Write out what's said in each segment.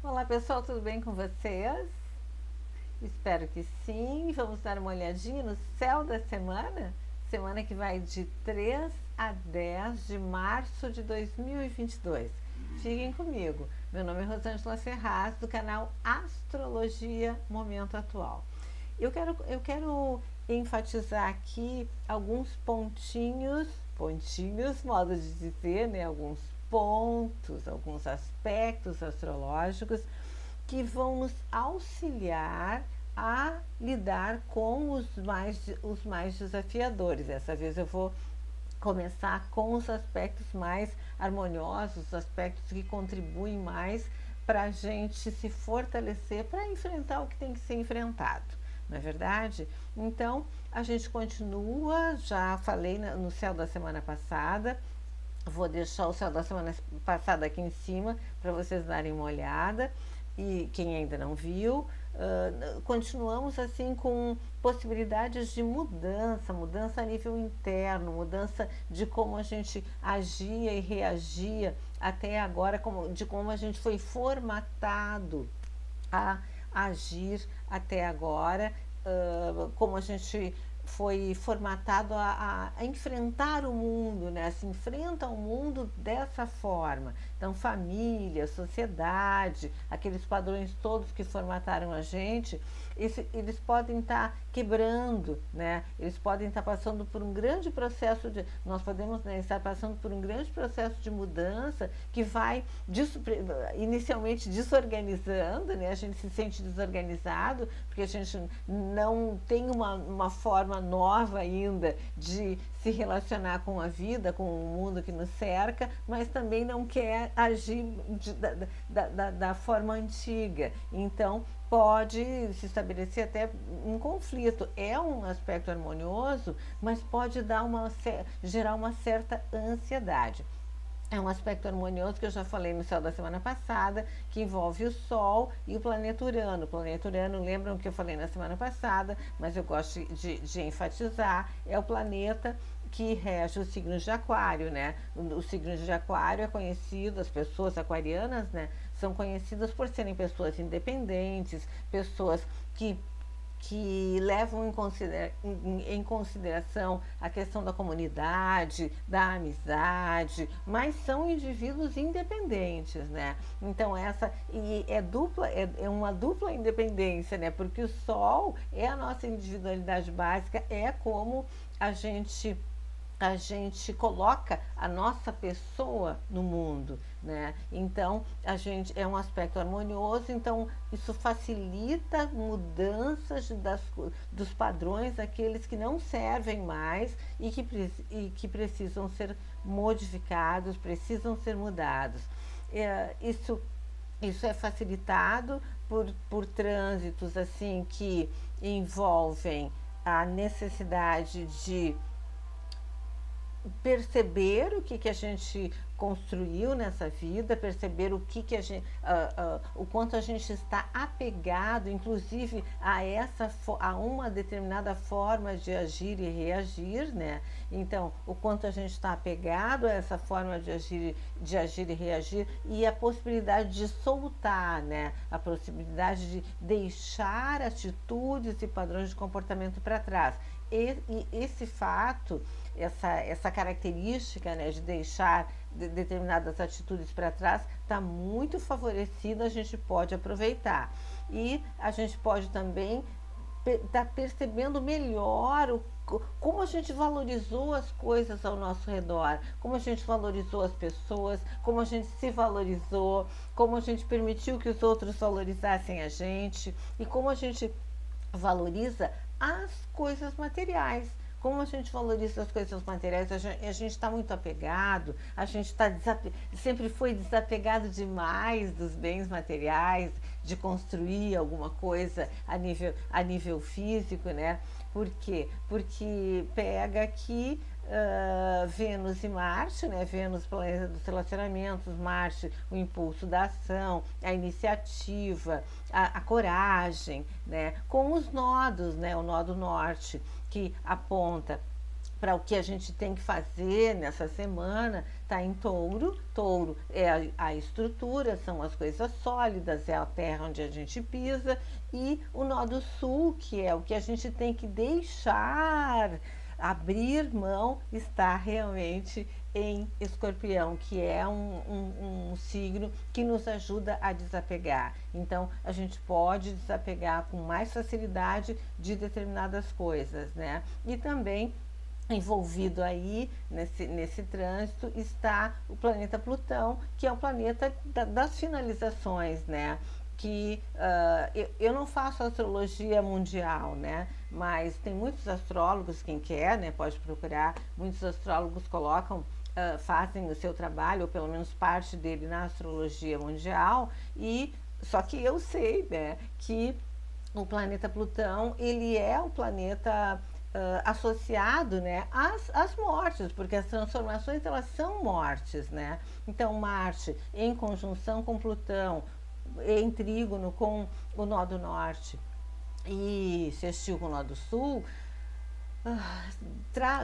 Olá pessoal, tudo bem com vocês? Espero que sim. Vamos dar uma olhadinha no céu da semana? Semana que vai de 3 a 10 de março de 2022. Fiquem comigo. Meu nome é Rosângela Ferraz, do canal Astrologia Momento Atual. Eu quero enfatizar aqui alguns pontinhos, modo de dizer, né? Alguns pontos, alguns aspectos astrológicos que vão nos auxiliar a lidar com os mais desafiadores. Dessa vez eu vou começar com os aspectos mais harmoniosos, os aspectos que contribuem mais para a gente se fortalecer para enfrentar o que tem que ser enfrentado, não é verdade? Então, a gente continua, já falei no céu da semana passada, vou deixar o céu da semana passada aqui em cima para vocês darem uma olhada. E quem ainda não viu, continuamos assim com possibilidades de mudança a nível interno, mudança de como a gente agia e reagia até agora, de como a gente foi formatado a agir até agora, como a gente foi formatado a enfrentar o mundo, né? Se enfrenta o mundo dessa forma. Então, família, sociedade, aqueles padrões todos que formataram a gente, eles podem estar quebrando, né? Eles podem estar passando por um grande processo de. Nós podemos, né, estar passando por um grande processo de mudança que vai inicialmente desorganizando, né? A gente se sente desorganizado porque a gente não tem uma forma nova ainda de se relacionar com a vida, com o mundo que nos cerca, mas também não quer agir da forma antiga. Então, pode se estabelecer até um conflito. É um aspecto harmonioso, mas pode gerar uma certa ansiedade. É um aspecto harmonioso que eu já falei no céu da semana passada, que envolve o Sol e o planeta Urano. O planeta Urano, lembram que eu falei na semana passada, mas eu gosto de enfatizar, é o planeta que rege os signos de Aquário, né? O signo de Aquário é conhecido, as pessoas aquarianas, né, são conhecidas por serem pessoas independentes, pessoas que levam em consideração a questão da comunidade, da amizade, mas são indivíduos independentes, né? Então essa e é dupla, é uma dupla independência, né? Porque o Sol é a nossa individualidade básica, é como a gente a gente coloca a nossa pessoa no mundo, né? Então, a gente é um aspecto harmonioso, então isso facilita mudanças dos padrões, aqueles que não servem mais e que precisam ser modificados, precisam ser mudados. Isso é facilitado por trânsitos assim que envolvem a necessidade de perceber o que a gente construiu nessa vida, perceber o quanto a gente está apegado, inclusive a uma determinada forma de agir e reagir, né? Então, o quanto a gente está apegado a essa forma de agir e reagir e a possibilidade de soltar, né? A possibilidade de deixar atitudes e padrões de comportamento para trás. E esse fato, essa característica, né, de deixar determinadas atitudes para trás, está muito favorecida, a gente pode aproveitar. E a gente pode também estar percebendo melhor como a gente valorizou as coisas ao nosso redor, como a gente valorizou as pessoas, como a gente se valorizou, como a gente permitiu que os outros valorizassem a gente e como a gente valoriza as coisas materiais. Como a gente valoriza as coisas materiais, a gente está muito apegado, a gente sempre foi desapegado demais dos bens materiais, de construir alguma coisa a nível físico, né? Por quê? Porque pega aqui Vênus e Marte, né? Vênus, planeta dos relacionamentos, Marte, o impulso da ação, a iniciativa, a coragem, né? Com os nodos, né? O nodo norte, que aponta para o que a gente tem que fazer nessa semana, está em Touro. Touro é a estrutura, são as coisas sólidas, é a terra onde a gente pisa, e o nó do sul, que é o que a gente tem que deixar, abrir mão, está realmente em Escorpião, que é um signo que nos ajuda a desapegar. Então, a gente pode desapegar com mais facilidade de determinadas coisas, né? E também envolvido aí nesse trânsito está o planeta Plutão, que é o planeta das finalizações, né? Que eu não faço astrologia mundial, né? Mas tem muitos astrólogos, quem quer, né? Pode procurar. Muitos astrólogos colocam, fazem o seu trabalho, ou pelo menos parte dele, na astrologia mundial. E só que eu sei, né? Que o planeta Plutão, ele é o planeta associado, né, às mortes, porque as transformações, elas são mortes, né? Então, Marte em conjunção com Plutão, em trígono com o nó do norte e sextil com o nó do sul,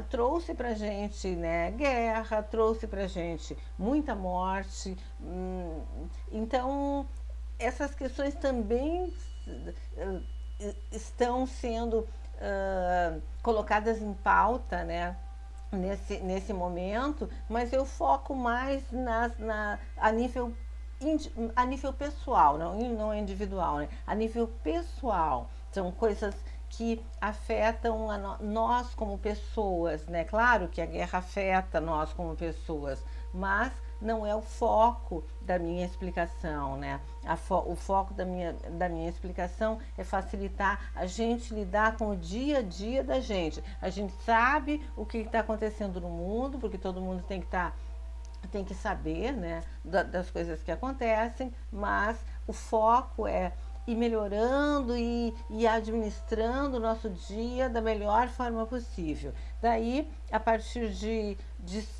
trouxe pra gente, né, guerra, trouxe pra gente muita morte. Então, essas questões também estão sendo colocadas em pauta, né, nesse momento, mas eu foco mais a nível pessoal, não individual, né? A nível pessoal. São coisas que afetam nós como pessoas, né? Claro que a guerra afeta nós como pessoas, mas não é o foco da minha explicação, né? O foco da minha explicação é facilitar a gente lidar com o dia a dia da gente. A gente sabe o que está acontecendo no mundo, porque todo mundo tem que saber, né, das coisas que acontecem, mas o foco é ir melhorando e administrando o nosso dia da melhor forma possível. Daí, a partir de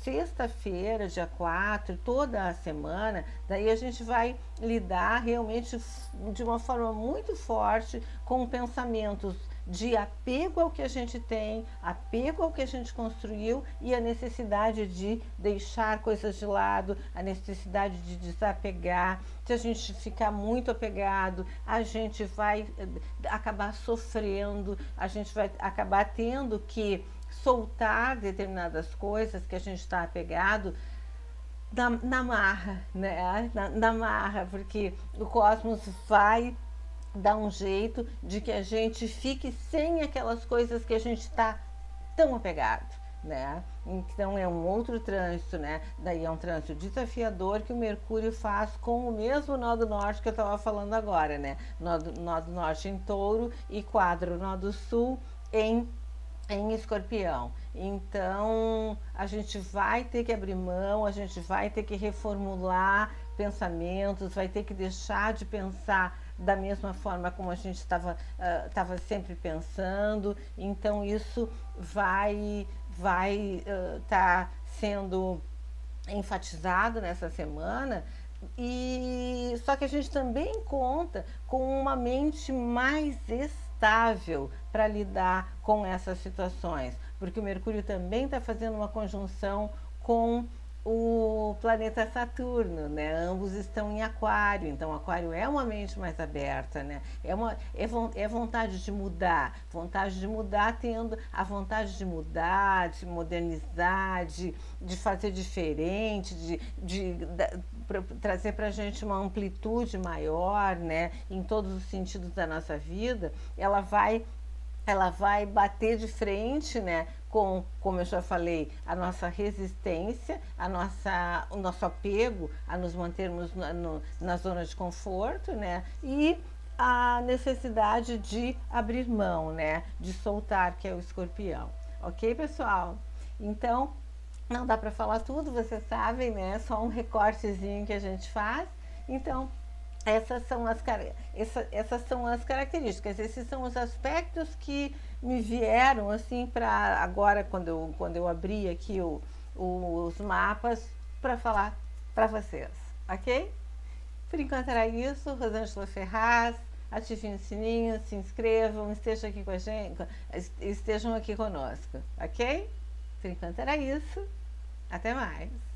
sexta-feira, dia 4, toda a semana, daí a gente vai lidar realmente de uma forma muito forte com pensamentos de apego ao que a gente tem, apego ao que a gente construiu e a necessidade de deixar coisas de lado, a necessidade de desapegar. Se a gente ficar muito apegado, a gente vai acabar sofrendo, a gente vai acabar tendo que soltar determinadas coisas que a gente está apegado na marra, né? Na marra, porque o cosmos vai dar um jeito de que a gente fique sem aquelas coisas que a gente está tão apegado, né? Então é um outro trânsito, né? Daí é um trânsito desafiador que o Mercúrio faz com o mesmo nó do norte que eu estava falando agora, né? Nó do norte em Touro e quadro nó do sul em Escorpião. Então a gente vai ter que abrir mão, a gente vai ter que reformular pensamentos, vai ter que deixar de pensar da mesma forma como a gente estava sempre pensando. Então isso vai estar sendo enfatizado nessa semana. E só que a gente também conta com uma mente mais estável para lidar com essas situações, porque o Mercúrio também está fazendo uma conjunção com o planeta Saturno, né? Ambos estão em Aquário, então Aquário é uma mente mais aberta, né? É vontade de mudar, tendo a vontade de mudar, de modernizar, de fazer diferente, de trazer para a gente uma amplitude maior, né? Em todos os sentidos da nossa vida. Ela vai bater de frente, né, como eu já falei, a nossa resistência, o nosso apego a nos mantermos na zona de conforto, né, e a necessidade de abrir mão, né, de soltar, que é o Escorpião. Ok, pessoal? Então, não dá para falar tudo, vocês sabem, né, só um recortezinho que a gente faz. Então, essas são as características, esses são os aspectos que me vieram assim para agora, quando eu abri aqui os mapas, para falar para vocês, ok? Por enquanto era isso. Rosângela Ferraz, ativem o sininho, se inscrevam, estejam aqui com a gente, estejam aqui conosco, ok? Por enquanto era isso. Até mais.